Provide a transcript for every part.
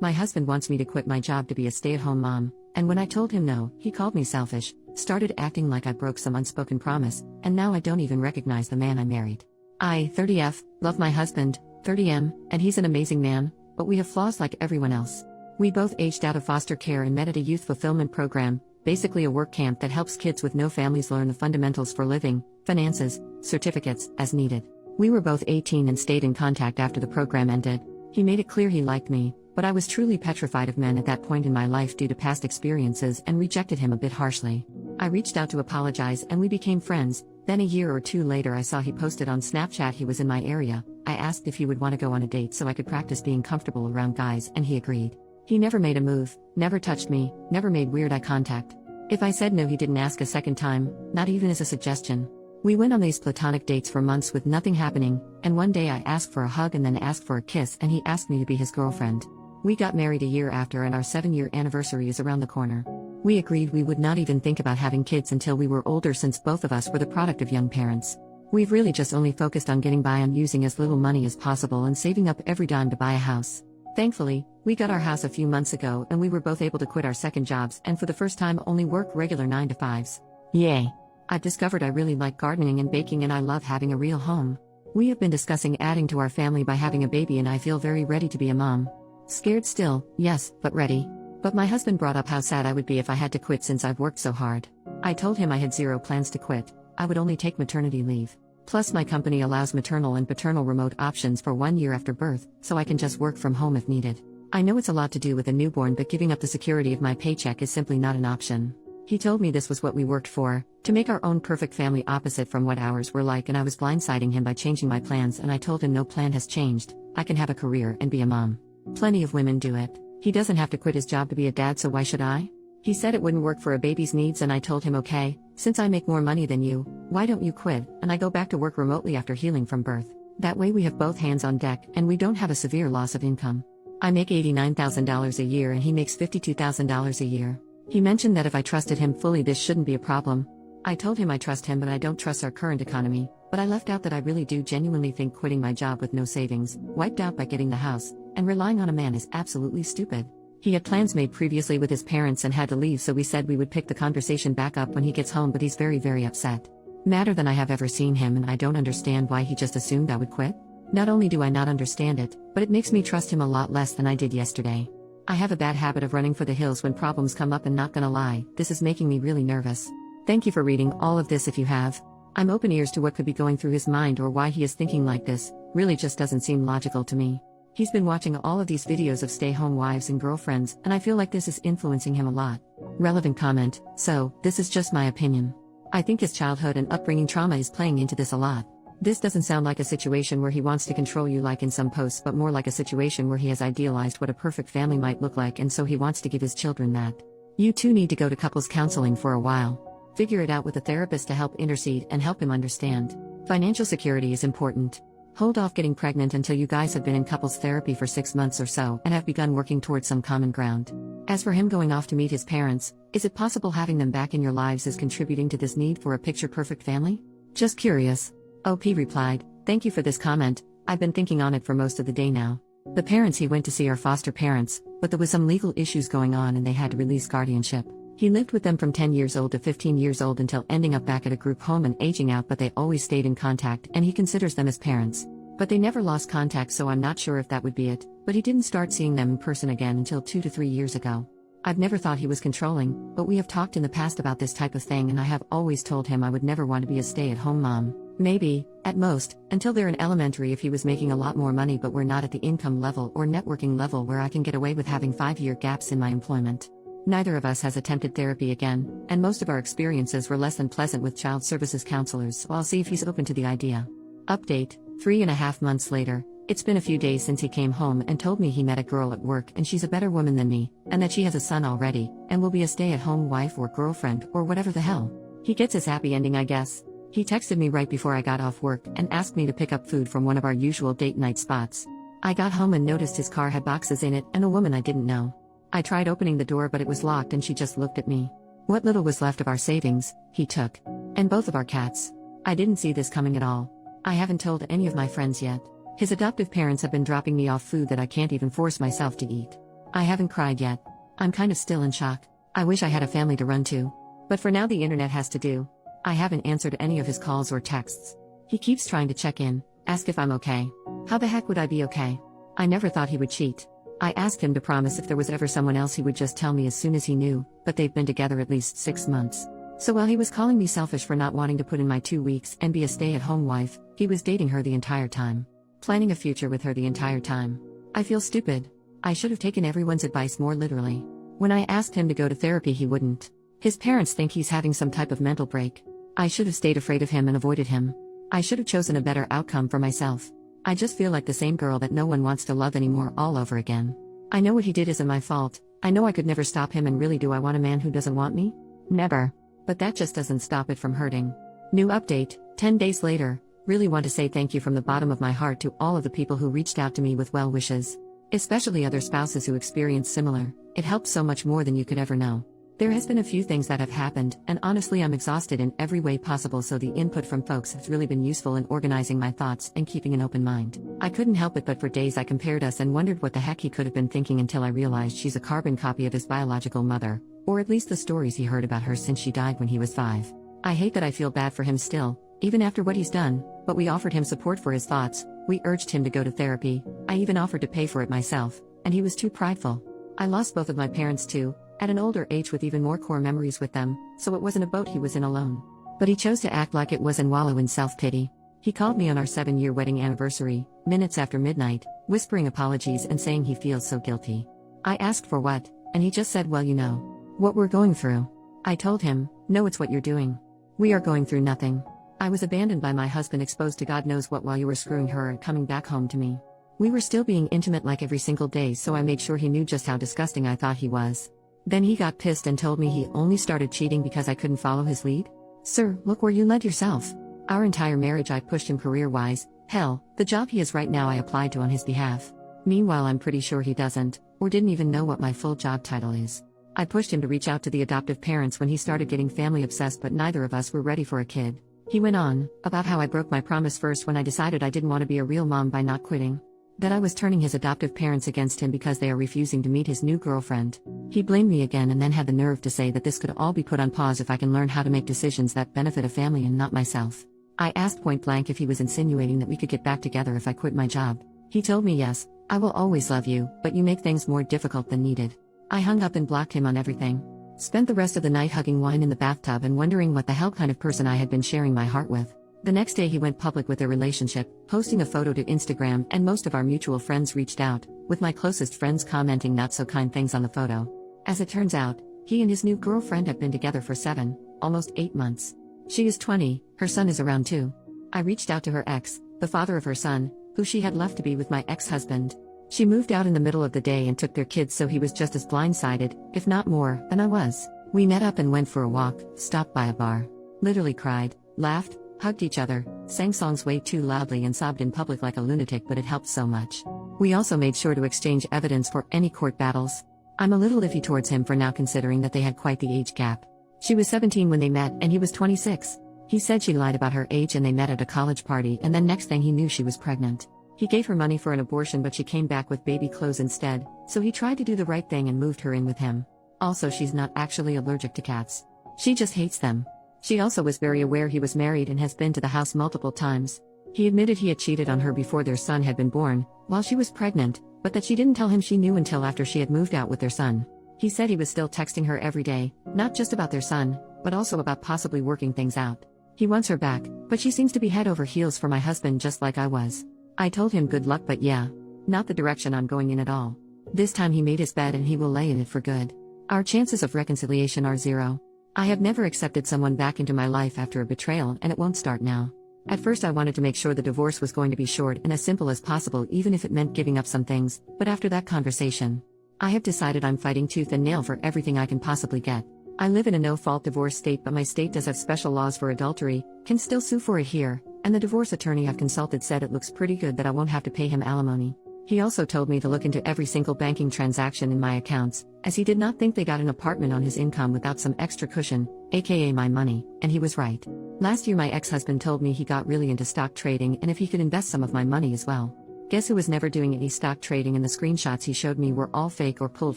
My husband wants me to quit my job to be a stay-at-home mom, and when I told him no, he called me selfish, started acting like I broke some unspoken promise, and now I don't even recognize the man I married. I, 30F, love my husband, 30M, and he's an amazing man, but we have flaws like everyone else. We both aged out of foster care and met at a youth fulfillment program, basically a work camp that helps kids with no families learn the fundamentals for living, finances, certificates, as needed. We were both 18 and stayed in contact after the program ended. He made it clear he liked me, but I was truly petrified of men at that point in my life due to past experiences and rejected him a bit harshly. I reached out to apologize and we became friends. Then a year or two later I saw he posted on Snapchat he was in my area. I asked if he would want to go on a date so I could practice being comfortable around guys and he agreed. He never made a move, never touched me, never made weird eye contact. If I said no he didn't ask a second time, not even as a suggestion. We went on these platonic dates for months with nothing happening, and one day I asked for a hug and then asked for a kiss and he asked me to be his girlfriend. We got married a year after and our 7-year anniversary is around the corner. We agreed we would not even think about having kids until we were older since both of us were the product of young parents. We've really just only focused on getting by on using as little money as possible and saving up every dime to buy a house. Thankfully, we got our house a few months ago and we were both able to quit our second jobs and for the first time only work regular 9-to-5s. Yay! I've discovered I really like gardening and baking and I love having a real home. We have been discussing adding to our family by having a baby and I feel very ready to be a mom. Scared still, yes, but ready. But my husband brought up how sad I would be if I had to quit since I've worked so hard. I told him I had zero plans to quit, I would only take maternity leave. Plus my company allows maternal and paternal remote options for 1 year after birth, so I can just work from home if needed. I know it's a lot to do with a newborn but giving up the security of my paycheck is simply not an option. He told me this was what we worked for, to make our own perfect family opposite from what ours were like and I was blindsiding him by changing my plans and I told him no plan has changed, I can have a career and be a mom. Plenty of women do it. He doesn't have to quit his job to be a dad so why should I? He said it wouldn't work for a baby's needs and I told him okay, since I make more money than you, why don't you quit and I go back to work remotely after healing from birth. That way we have both hands on deck and we don't have a severe loss of income. I make $89,000 a year and he makes $52,000 a year. He mentioned that if I trusted him fully this shouldn't be a problem. I told him I trust him but I don't trust our current economy, but I left out that I really do genuinely think quitting my job with no savings, wiped out by getting the house, and relying on a man is absolutely stupid. He had plans made previously with his parents and had to leave so we said we would pick the conversation back up when he gets home but he's very upset. Madder than I have ever seen him and I don't understand why he just assumed I would quit. Not only do I not understand it, but it makes me trust him a lot less than I did yesterday. I have a bad habit of running for the hills when problems come up and not gonna lie, this is making me really nervous. Thank you for reading all of this if you have. I'm open ears to what could be going through his mind or why he is thinking like this, really just doesn't seem logical to me. He's been watching all of these videos of stay-home wives and girlfriends and I feel like this is influencing him a lot. Relevant comment, so, this is just my opinion. I think his childhood and upbringing trauma is playing into this a lot. This doesn't sound like a situation where he wants to control you like in some posts but more like a situation where he has idealized what a perfect family might look like and so he wants to give his children that. You two need to go to couples counseling for a while. Figure it out with a therapist to help intercede and help him understand. Financial security is important. Hold off getting pregnant until you guys have been in couples therapy for 6 months or so and have begun working towards some common ground. As for him going off to meet his parents, is it possible having them back in your lives is contributing to this need for a picture-perfect family? Just curious. OP replied, thank you for this comment, I've been thinking on it for most of the day now. The parents he went to see are foster parents, but there was some legal issues going on and they had to release guardianship. He lived with them from 10 years old to 15 years old until ending up back at a group home and aging out but they always stayed in contact and he considers them as parents. But they never lost contact so I'm not sure if that would be it, but he didn't start seeing them in person again until 2 to 3 years ago. I've never thought he was controlling, but we have talked in the past about this type of thing and I have always told him I would never want to be a stay-at-home mom. Maybe, at most, until they're in elementary if he was making a lot more money but we're not at the income level or networking level where I can get away with having 5-year gaps in my employment. Neither of us has attempted therapy again, and most of our experiences were less than pleasant with child services counselors so I'll see if he's open to the idea. Update, 3.5 months later, it's been a few days since he came home and told me he met a girl at work and she's a better woman than me, and that she has a son already, and will be a stay-at-home wife or girlfriend or whatever the hell. He gets his happy ending I guess. He texted me right before I got off work and asked me to pick up food from one of our usual date night spots. I got home and noticed his car had boxes in it and a woman I didn't know. I tried opening the door but it was locked and she just looked at me. What little was left of our savings, he took. And both of our cats. I didn't see this coming at all. I haven't told any of my friends yet. His adoptive parents have been dropping me off food that I can't even force myself to eat. I haven't cried yet. I'm kind of still in shock. I wish I had a family to run to. But for now, the internet has to do. I haven't answered any of his calls or texts. He keeps trying to check in, ask if I'm okay. How the heck would I be okay? I never thought he would cheat. I asked him to promise if there was ever someone else he would just tell me as soon as he knew, but they've been together at least 6 months. So while he was calling me selfish for not wanting to put in my 2 weeks and be a stay-at-home wife, he was dating her the entire time. Planning a future with her the entire time. I feel stupid. I should have taken everyone's advice more literally. When I asked him to go to therapy, he wouldn't. His parents think he's having some type of mental break. I should have stayed afraid of him and avoided him. I should have chosen a better outcome for myself. I just feel like the same girl that no one wants to love anymore all over again. I know what he did isn't my fault. I know I could never stop him, and really, do I want a man who doesn't want me? Never. But that just doesn't stop it from hurting. New update, 10 days later. Really want to say thank you from the bottom of my heart to all of the people who reached out to me with well wishes. Especially other spouses who experienced similar. It helps so much more than you could ever know. There has been a few things that have happened, and honestly I'm exhausted in every way possible, so the input from folks has really been useful in organizing my thoughts and keeping an open mind. I couldn't help it, but for days I compared us and wondered what the heck he could have been thinking, until I realized she's a carbon copy of his biological mother, or at least the stories he heard about her since she died when he was 5. I hate that I feel bad for him still, even after what he's done, but we offered him support for his thoughts. We urged him to go to therapy. I even offered to pay for it myself, and he was too prideful. I lost both of my parents too, at an older age with even more core memories with them, so it wasn't a boat he was in alone. But he chose to act like it was and wallow in self-pity. He called me on our 7-year wedding anniversary, minutes after midnight, whispering apologies and saying he feels so guilty. I asked for what, and he just said, well, you know what we're going through. I told him, no, it's what you're doing. We are going through nothing. I was abandoned by my husband, exposed to God knows what while you were screwing her and coming back home to me. We were still being intimate like every single day, so I made sure he knew just how disgusting I thought he was. Then he got pissed and told me he only started cheating because I couldn't follow his lead. Sir, look where you led yourself. Our entire marriage I pushed him career-wise. Hell, the job he is right now I applied to on his behalf. Meanwhile, I'm pretty sure he doesn't, or didn't even know what my full job title is. I pushed him to reach out to the adoptive parents when he started getting family obsessed, but neither of us were ready for a kid. He went on about how I broke my promise first when I decided I didn't want to be a real mom by not quitting. That I was turning his adoptive parents against him because they are refusing to meet his new girlfriend. He blamed me again and then had the nerve to say that this could all be put on pause if I can learn how to make decisions that benefit a family and not myself. I asked point blank if he was insinuating that we could get back together if I quit my job. He told me, yes, I will always love you, but you make things more difficult than needed. I hung up and blocked him on everything. Spent the rest of the night hugging wine in the bathtub and wondering what the hell kind of person I had been sharing my heart with. The next day he went public with their relationship, posting a photo to Instagram, and most of our mutual friends reached out, with my closest friends commenting not so kind things on the photo. As it turns out, he and his new girlfriend have been together for 7, almost 8 months. She is 20, her son is around 2. I reached out to her ex, the father of her son, who she had left to be with my ex-husband. She moved out in the middle of the day and took their kids, so he was just as blindsided, if not more, than I was. We met up and went for a walk, stopped by a bar. Literally cried, laughed, hugged each other, sang songs way too loudly and sobbed in public like a lunatic, but it helped so much. We also made sure to exchange evidence for any court battles. I'm a little iffy towards him for now, considering that they had quite the age gap. She was 17 when they met and he was 26. He said she lied about her age and they met at a college party, and then next thing he knew she was pregnant. He gave her money for an abortion, but she came back with baby clothes instead, so he tried to do the right thing and moved her in with him. Also, she's not actually allergic to cats. She just hates them. She also was very aware he was married and has been to the house multiple times. He admitted he had cheated on her before their son had been born, while she was pregnant, but that she didn't tell him she knew until after she had moved out with their son. He said he was still texting her every day, not just about their son, but also about possibly working things out. He wants her back, but she seems to be head over heels for my husband, just like I was. I told him good luck, but yeah, not the direction I'm going in at all. This time he made his bed and he will lay in it for good. Our chances of reconciliation are 0. I have never accepted someone back into my life after a betrayal, and it won't start now. At first I wanted to make sure the divorce was going to be short and as simple as possible, even if it meant giving up some things, but after that conversation, I have decided I'm fighting tooth and nail for everything I can possibly get. I live in a no-fault divorce state, but my state does have special laws for adultery, can still sue for it here, and the divorce attorney I've consulted said it looks pretty good that I won't have to pay him alimony. He also told me to look into every single banking transaction in my accounts, as he did not think they got an apartment on his income without some extra cushion, aka my money, and he was right. Last year my ex-husband told me he got really into stock trading and if he could invest some of my money as well. Guess who was never doing any stock trading, and the screenshots he showed me were all fake or pulled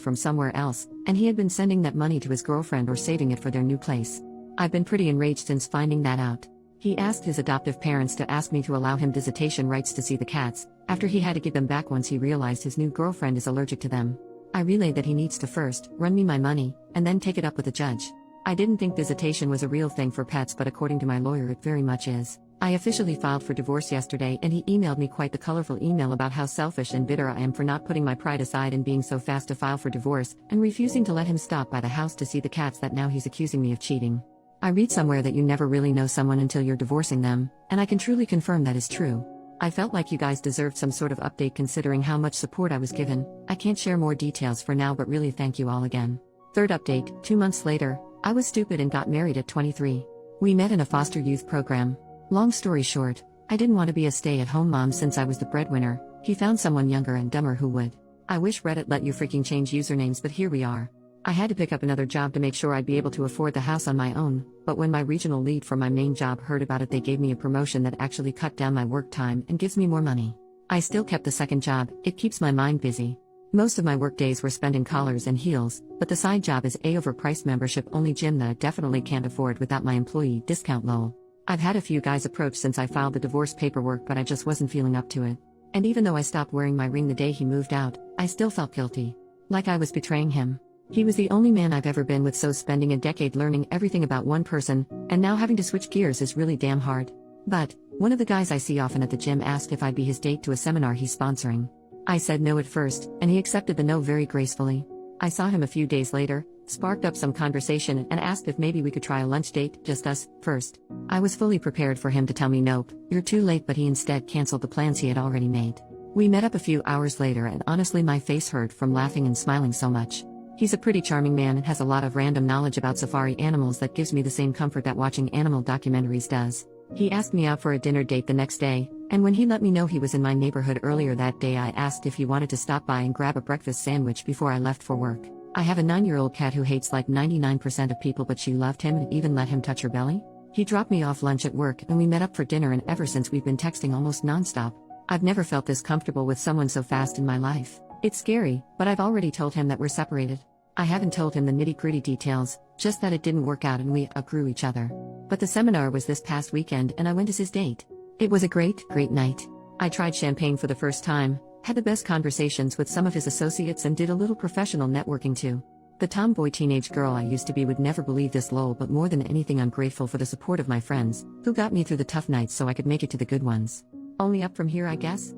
from somewhere else, and he had been sending that money to his girlfriend or saving it for their new place. I've been pretty enraged since finding that out. He asked his adoptive parents to ask me to allow him visitation rights to see the cats, after he had to give them back once he realized his new girlfriend is allergic to them. I relayed that he needs to first run me my money, and then take it up with the judge. I didn't think visitation was a real thing for pets, but according to my lawyer it very much is. I officially filed for divorce yesterday, and he emailed me quite the colorful email about how selfish and bitter I am for not putting my pride aside and being so fast to file for divorce, and refusing to let him stop by the house to see the cats that now he's accusing me of cheating. I read somewhere that you never really know someone until you're divorcing them, and I can truly confirm that is true. I felt like you guys deserved some sort of update considering how much support I was given. I can't share more details for now, but really thank you all again. Third update, 2 months later, I was stupid and got married at 23. We met in a foster youth program. Long story short, I didn't want to be a stay-at-home mom since I was the breadwinner. He found someone younger and dumber who would. I wish Reddit let you freaking change usernames, but here we are. I had to pick up another job to make sure I'd be able to afford the house on my own, but when my regional lead for my main job heard about it, they gave me a promotion that actually cut down my work time and gives me more money. I still kept the second job. It keeps my mind busy. Most of my work days were spent in collars and heels, but the side job is a overpriced membership only gym that I definitely can't afford without my employee discount lol. I've had a few guys approach since I filed the divorce paperwork, but I just wasn't feeling up to it. And even though I stopped wearing my ring the day he moved out, I still felt guilty. Like I was betraying him. He was the only man I've ever been with, so spending a decade learning everything about one person, and now having to switch gears is really damn hard. But, one of the guys I see often at the gym asked if I'd be his date to a seminar he's sponsoring. I said no at first, and he accepted the no very gracefully. I saw him a few days later, sparked up some conversation, and asked if maybe we could try a lunch date, just us, first. I was fully prepared for him to tell me nope, you're too late, but he instead canceled the plans he had already made. We met up a few hours later, and honestly my face hurt from laughing and smiling so much. He's a pretty charming man and has a lot of random knowledge about safari animals that gives me the same comfort that watching animal documentaries does. He asked me out for a dinner date the next day, and when he let me know he was in my neighborhood earlier that day, I asked if he wanted to stop by and grab a breakfast sandwich before I left for work. I have a 9-year-old cat who hates like 99% of people, but she loved him and even let him touch her belly. He dropped me off lunch at work and we met up for dinner, and ever since we've been texting almost nonstop. I've never felt this comfortable with someone so fast in my life. It's scary, but I've already told him that we're separated. I haven't told him the nitty-gritty details, just that it didn't work out and we outgrew each other. But the seminar was this past weekend and I went as his date. It was a great night. I tried champagne for the first time, had the best conversations with some of his associates, and did a little professional networking too. The tomboy teenage girl I used to be would never believe this lol, but more than anything I'm grateful for the support of my friends, who got me through the tough nights so I could make it to the good ones. Only up from here, I guess?